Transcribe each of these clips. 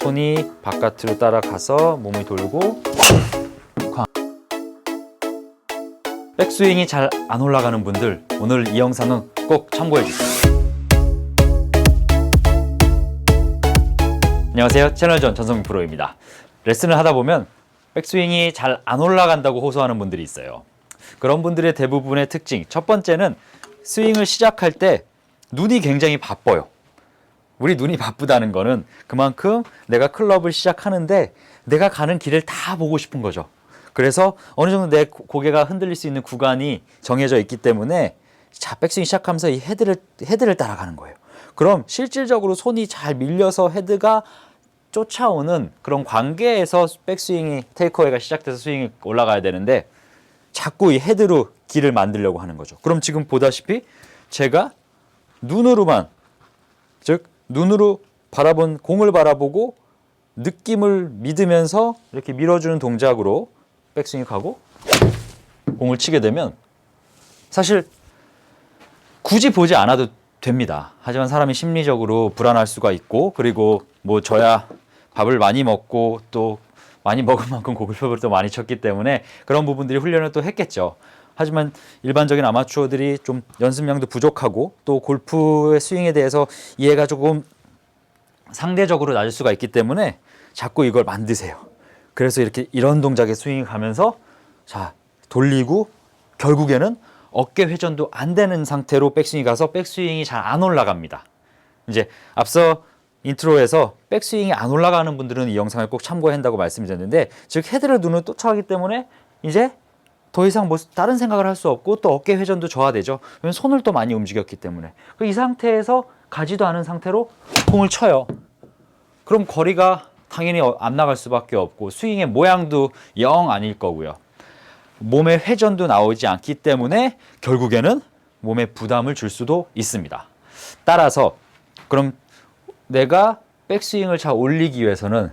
손이 바깥으로 따라가서 몸이 돌고 백스윙이 잘 안 올라가는 분들, 오늘 이 영상은 꼭 참고해 주세요. 안녕하세요, 채널전 전성민 프로입니다. 레슨을 하다 보면 백스윙이 잘 안 올라간다고 호소하는 분들이 있어요. 그런 분들의 대부분의 특징, 첫 번째는 스윙을 시작할 때 눈이 굉장히 바빠요. 우리 눈이 바쁘다는 거는 그만큼 내가 클럽을 시작하는데 내가 가는 길을 다 보고 싶은 거죠. 그래서 어느 정도 내 고개가 흔들릴 수 있는 구간이 정해져 있기 때문에 자, 백스윙 시작하면서 이 헤드를 따라가는 거예요. 그럼 실질적으로 손이 잘 밀려서 헤드가 쫓아오는 그런 관계에서 백스윙이 테이크어웨이가 시작돼서 스윙이 올라가야 되는데 자꾸 이 헤드로 길을 만들려고 하는 거죠. 그럼 지금 보다시피 제가 눈으로만, 즉 눈으로 바라본 공을 바라보고 느낌을 믿으면서 이렇게 밀어주는 동작으로 백스윙이 가고 공을 치게 되면 사실 굳이 보지 않아도 됩니다. 하지만 사람이 심리적으로 불안할 수가 있고, 그리고 뭐 저야 밥을 많이 먹고 또 많이 먹은 만큼 골프를 또 많이 쳤기 때문에 그런 부분들이 훈련을 또 했겠죠. 하지만 일반적인 아마추어들이 좀 연습량도 부족하고 또 골프의 스윙에 대해서 이해가 조금 상대적으로 낮을 수가 있기 때문에 자꾸 이걸 만드세요. 그래서 이렇게 이런 동작에 스윙이 가면서 자, 돌리고 결국에는 어깨 회전도 안 되는 상태로 백스윙이 가서 백스윙이 잘 안 올라갑니다. 이제 앞서 인트로에서 백스윙이 안 올라가는 분들은 이 영상을 꼭 참고해야 한다고 말씀드렸는데, 즉 헤드를 눈으로 쫓아가기 때문에 이제 더 이상 뭐 다른 생각을 할 수 없고 또 어깨 회전도 저하되죠. 왜냐면 손을 또 많이 움직였기 때문에. 이 상태에서 가지도 않은 상태로 공을 쳐요. 그럼 거리가 당연히 안 나갈 수밖에 없고 스윙의 모양도 영 아닐 거고요. 몸의 회전도 나오지 않기 때문에 결국에는 몸에 부담을 줄 수도 있습니다. 따라서 그럼 내가 백스윙을 잘 올리기 위해서는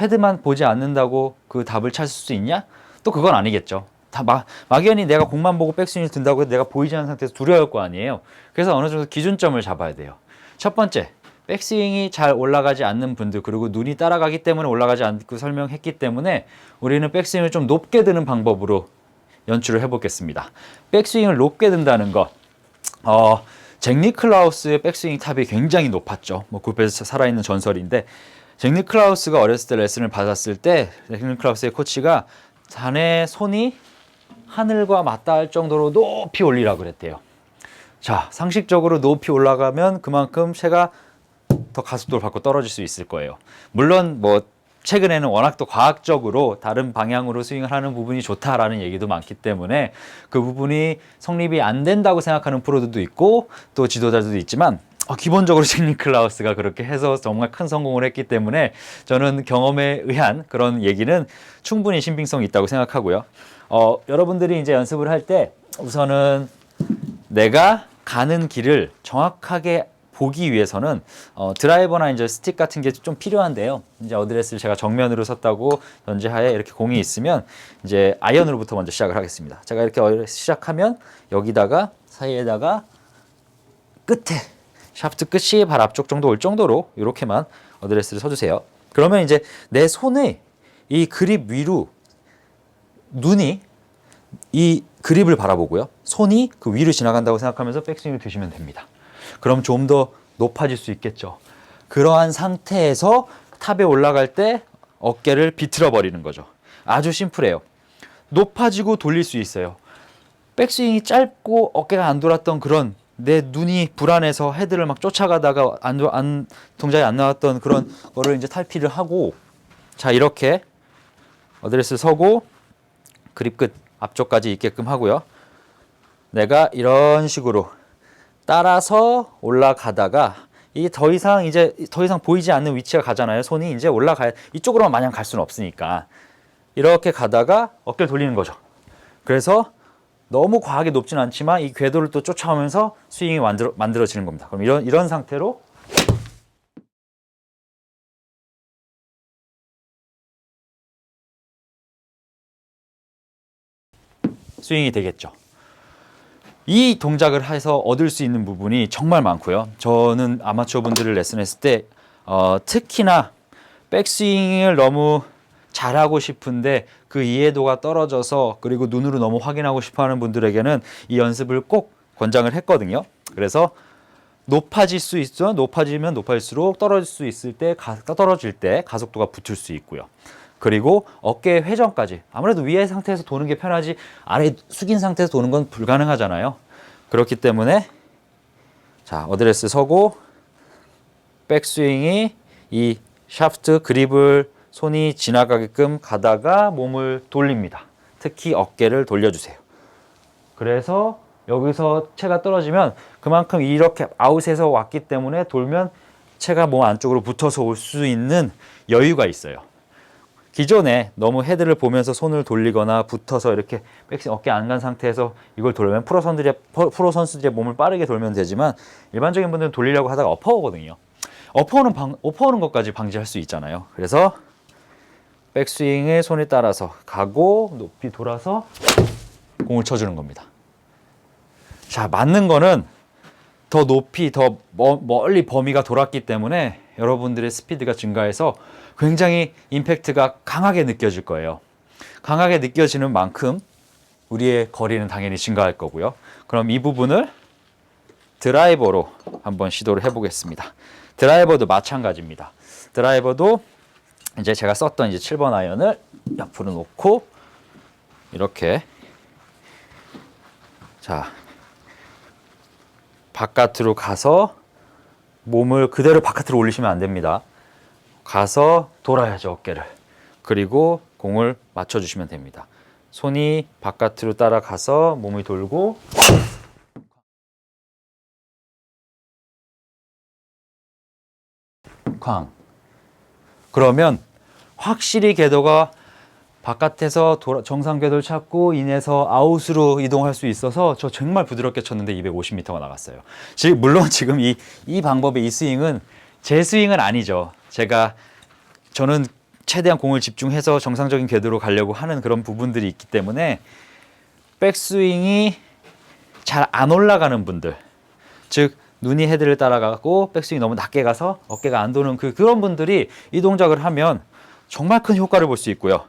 헤드만 보지 않는다고 그 답을 찾을 수 있냐? 또 그건 아니겠죠. 다 막연히 내가 공만 보고 백스윙을 든다고 해서 내가 보이지 않는 상태에서 두려울 거 아니에요. 그래서 어느 정도 기준점을 잡아야 돼요. 첫 번째, 백스윙이 잘 올라가지 않는 분들, 그리고 눈이 따라가기 때문에 올라가지 않고 설명했기 때문에 우리는 백스윙을 좀 높게 드는 방법으로 연출을 해보겠습니다. 백스윙을 높게 든다는 거, 잭 니클라우스의 백스윙 탑이 굉장히 높았죠. 뭐 골프에서 살아있는 전설인데, 잭 니클라우스가 어렸을 때 레슨을 받았을 때 잭 니클라우스의 코치가 자네 손이 하늘과 맞닿을 정도로 높이 올리라고 그랬대요. 자, 상식적으로 높이 올라가면 그만큼 채가 더 가속도를 받고 떨어질 수 있을 거예요. 물론 뭐 최근에는 워낙 또 과학적으로 다른 방향으로 스윙을 하는 부분이 좋다라는 얘기도 많기 때문에 그 부분이 성립이 안 된다고 생각하는 프로들도 있고 또 지도자들도 있지만 기본적으로 잭 니클라우스가 그렇게 해서 정말 큰 성공을 했기 때문에 저는 경험에 의한 그런 얘기는 충분히 신빙성이 있다고 생각하고요. 여러분들이 이제 연습을 할 때 우선은 내가 가는 길을 정확하게 보기 위해서는 드라이버나 이제 스틱 같은 게 좀 필요한데요. 이제 어드레스를 제가 정면으로 섰다고 전제하에 이렇게 공이 있으면 이제 아이언으로부터 먼저 시작을 하겠습니다. 제가 이렇게 시작하면 여기다가 사이에다가 끝에 샤프트 끝이 발 앞쪽 정도 올 정도로 이렇게만 어드레스를 서주세요. 그러면 이제 내 손의 이 그립 위로 눈이 이 그립을 바라보고요. 손이 그 위로 지나간다고 생각하면서 백스윙을 드시면 됩니다. 그럼 좀 더 높아질 수 있겠죠. 그러한 상태에서 탑에 올라갈 때 어깨를 비틀어 버리는 거죠. 아주 심플해요. 높아지고 돌릴 수 있어요. 백스윙이 짧고 어깨가 안 돌았던 그런 내 눈이 불안해서 헤드를 막 쫓아가다가 동작이 안 나왔던 그런 거를 이제 탈피를 하고, 자, 이렇게 어드레스 서고 그립 끝 앞쪽까지 있게끔 하고요. 내가 이런 식으로 따라서 올라가다가 이게 더 이상 보이지 않는 위치가 가잖아요. 손이 이제 올라가야, 이쪽으로만 마냥 갈 수는 없으니까 이렇게 가다가 어깨를 돌리는 거죠. 그래서 너무 과하게 높진 않지만 이 궤도를 또 쫓아오면서 스윙이 만들어지는 겁니다. 그럼 이런 상태로 스윙이 되겠죠. 이 동작을 해서 얻을 수 있는 부분이 정말 많고요. 저는 아마추어 분들을 레슨했을 때 특히나 백스윙을 너무 잘하고 싶은데 그 이해도가 떨어져서 그리고 눈으로 너무 확인하고 싶어 하는 분들에게는 이 연습을 꼭 권장을 했거든요. 그래서 높아질 수 있어. 높아지면 높아질수록 떨어질 때 가속도가 붙을 수 있고요. 그리고 어깨 회전까지. 아무래도 위에 상태에서 도는 게 편하지 아래 숙인 상태에서 도는 건 불가능하잖아요. 그렇기 때문에 자, 어드레스 서고 백스윙이 이 샤프트 그립을 손이 지나가게끔 가다가 몸을 돌립니다. 특히 어깨를 돌려주세요. 그래서 여기서 채가 떨어지면 그만큼 이렇게 아웃에서 왔기 때문에 돌면 채가 몸 안쪽으로 붙어서 올 수 있는 여유가 있어요. 기존에 너무 헤드를 보면서 손을 돌리거나 붙어서 이렇게 백스윙 어깨 안 간 상태에서 이걸 돌면 프로 선수들의 몸을 빠르게 돌면 되지만 일반적인 분들은 돌리려고 하다가 엎어오거든요. 엎어오는 것까지 방지할 수 있잖아요. 그래서 백스윙에 손이 따라서 가고 높이 돌아서 공을 쳐주는 겁니다. 자, 맞는 거는 더 높이 더 멀리 범위가 돌았기 때문에 여러분들의 스피드가 증가해서 굉장히 임팩트가 강하게 느껴질 거예요. 강하게 느껴지는 만큼 우리의 거리는 당연히 증가할 거고요. 그럼 이 부분을 드라이버로 한번 시도를 해보겠습니다. 드라이버도 마찬가지입니다. 드라이버도 이제 제가 썼던 이제 7번 아이언을 옆으로 놓고 이렇게 자 바깥으로 가서 몸을 그대로 바깥으로 올리시면 안 됩니다. 가서 돌아야죠, 어깨를. 그리고 공을 맞춰주시면 됩니다. 손이 바깥으로 따라가서 몸이 돌고 쾅. 그러면 확실히 궤도가 바깥에서 정상 궤도를 찾고 인해서 아웃으로 이동할 수 있어서 저 정말 부드럽게 쳤는데 250m가 나갔어요. 물론 지금 이 방법의 이 스윙은 제 스윙은 아니죠. 저는 최대한 공을 집중해서 정상적인 궤도로 가려고 하는 그런 부분들이 있기 때문에 백스윙이 잘 안 올라가는 분들, 즉 눈이 헤드를 따라가고 백스윙이 너무 낮게 가서 어깨가 안 도는 그런 분들이 이 동작을 하면 정말 큰 효과를 볼 수 있고요.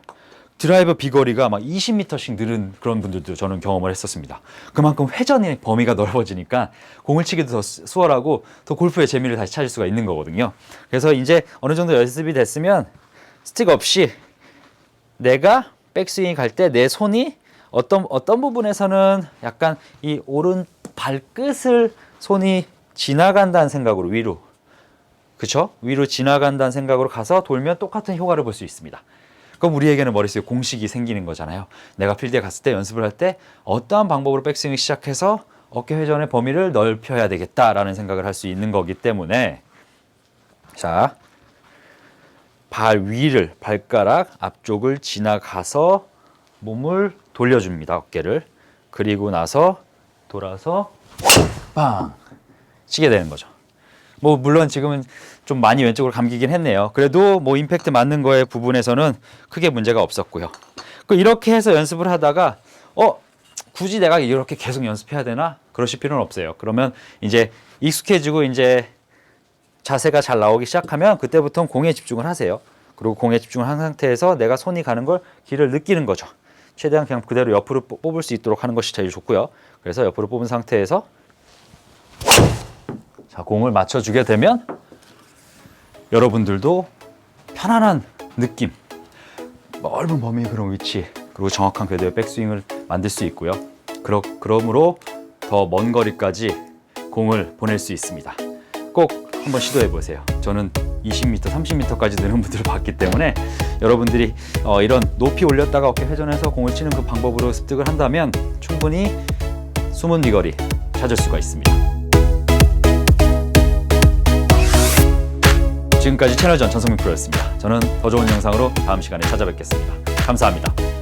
드라이버 비거리가 막 20m씩 늘은 그런 분들도 저는 경험을 했었습니다. 그만큼 회전의 범위가 넓어지니까 공을 치기도 더 수월하고 더 골프의 재미를 다시 찾을 수가 있는 거거든요. 그래서 이제 어느 정도 연습이 됐으면 스틱 없이 내가 백스윙 갈 때 내 손이 어떤 부분에서는 약간 이 오른 발끝을 손이 지나간다는 생각으로 위로, 그쵸? 위로 지나간다는 생각으로 가서 돌면 똑같은 효과를 볼 수 있습니다. 그럼 우리에게는 머릿속에 공식이 생기는 거잖아요. 내가 필드에 갔을 때 연습을 할 때 어떠한 방법으로 백스윙을 시작해서 어깨 회전의 범위를 넓혀야 되겠다라는 생각을 할 수 있는 거기 때문에 자, 발 위를 발가락 앞쪽을 지나가서 몸을 돌려줍니다. 어깨를. 그리고 나서 돌아서 빵 치게 되는 거죠. 뭐 물론 지금은 좀 많이 왼쪽으로 감기긴 했네요. 그래도 뭐 임팩트 맞는 거의 부분에서는 크게 문제가 없었고요. 이렇게 해서 연습을 하다가 굳이 내가 이렇게 계속 연습해야 되나? 그러실 필요는 없어요. 그러면 이제 익숙해지고 이제 자세가 잘 나오기 시작하면 그때부터는 공에 집중을 하세요. 그리고 공에 집중을 한 상태에서 내가 손이 가는 걸 길을 느끼는 거죠. 최대한 그냥 그대로 옆으로 뽑을 수 있도록 하는 것이 제일 좋고요. 그래서 옆으로 뽑은 상태에서 자, 공을 맞춰주게 되면 여러분들도 편안한 느낌, 넓은 범위의 그런 위치, 그리고 정확한 궤도의 백스윙을 만들 수 있고요. 그러므로 더 먼 거리까지 공을 보낼 수 있습니다. 꼭 한번 시도해 보세요. 저는 20m, 30m까지 느는 분들을 봤기 때문에 여러분들이 이런 높이 올렸다가 어깨 회전해서 공을 치는 그 방법으로 습득을 한다면 충분히 숨은 비거리 찾을 수가 있습니다. 지금까지 채널전 전성민 프로였습니다. 저는 더 좋은 영상으로 다음 시간에 찾아뵙겠습니다. 감사합니다.